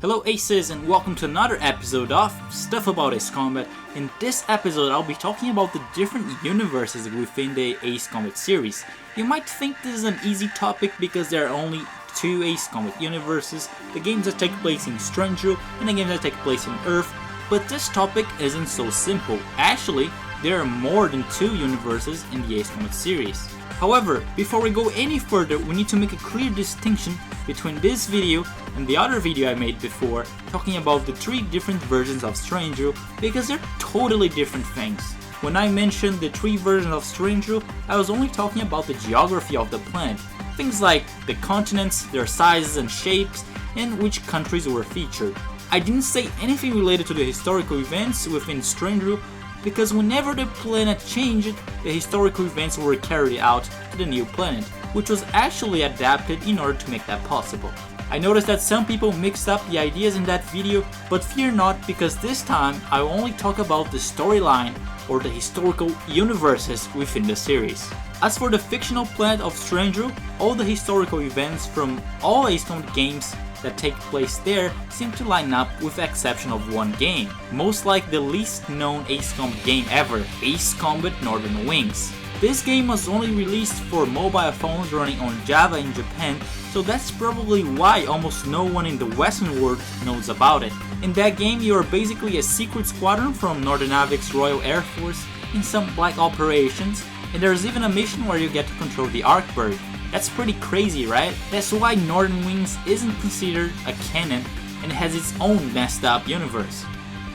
Hello Aces and welcome to another episode of Stuff About Ace Combat. In this episode I'll be talking about the different universes within the Ace Combat series. You might think this is an easy topic because there are only two Ace Combat universes, the games that take place in Strangereal and the games that take place in Earth, but this topic isn't so simple. Actually, there are more than two universes in the Ace Combat series. However, before we go any further, we need to make a clear distinction between this video and the other video I made before, talking about the three different versions of Strangereal, because they're totally different things. When I mentioned the three versions of Strangereal, I was only talking about the geography of the planet, things like the continents, their sizes and shapes, and which countries were featured. I didn't say anything related to the historical events within Strangereal, because whenever the planet changed, the historical events were carried out to the new planet, which was actually adapted in order to make that possible. I noticed that some people mixed up the ideas in that video, but fear not, because this time I will only talk about the storyline or the historical universes within the series. As for the fictional planet of Strangereal, all the historical events from all Ace Combat games that take place there seem to line up with the exception of one game, most like the least known Ace Combat game ever, Ace Combat Northern Wings. This game was only released for mobile phones running on Java in Japan, so that's probably why almost no one in the Western world knows about it. In that game you are basically a secret squadron from Northern Navik's Royal Air Force in some black operations, and there's even a mission where you get to control the Arkbird. That's pretty crazy, right? That's why Northern Wings isn't considered a canon and has its own messed up universe.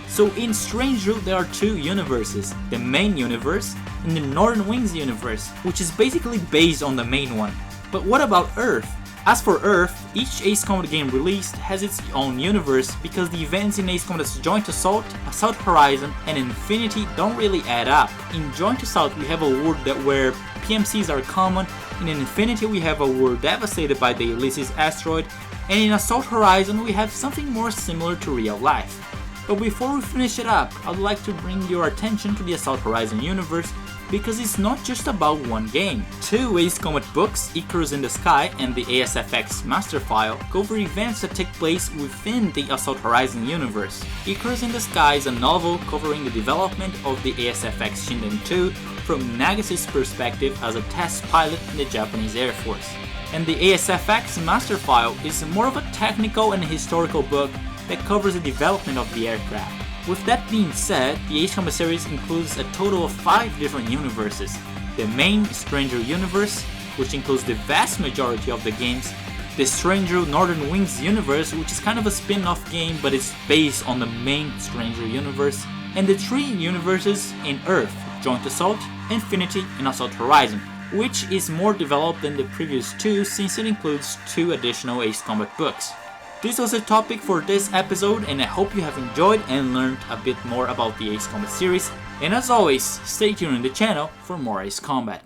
So in Strangereal there are two universes, the main universe and the Northern Wings universe, which is basically based on the main one. But what about Earth? As for Earth, each Ace Combat game released has its own universe because the events in Ace Combat's Joint Assault, Assault Horizon, and Infinity don't really add up. In Joint Assault we have a world where PMCs are common, in Infinity we have a world devastated by the Ulysses asteroid, and in Assault Horizon we have something more similar to real life. But before we finish it up, I'd like to bring your attention to the Assault Horizon universe, because it's not just about one game. Two Ace Combat books, Icarus in the Sky and the ASFX Master File, cover events that take place within the Assault Horizon universe. Icarus in the Sky is a novel covering the development of the ASFX Shinden 2 from Nagasu's perspective as a test pilot in the Japanese Air Force. And the ASFX Master File is more of a technical and historical book that covers the development of the aircraft. With that being said, the Ace Combat series includes a total of 5 different universes. The main Strangereal universe, which includes the vast majority of the games, the Strangereal Northern Wings universe, which is kind of a spin-off game but it's based on the main Strangereal universe, and the 3 universes in Earth, Joint Assault, Infinity, and Assault Horizon, which is more developed than the previous 2 since it includes 2 additional Ace Combat books. This was the topic for this episode, and I hope you have enjoyed and learned a bit more about the Ace Combat series, and as always, stay tuned on the channel for more Ace Combat.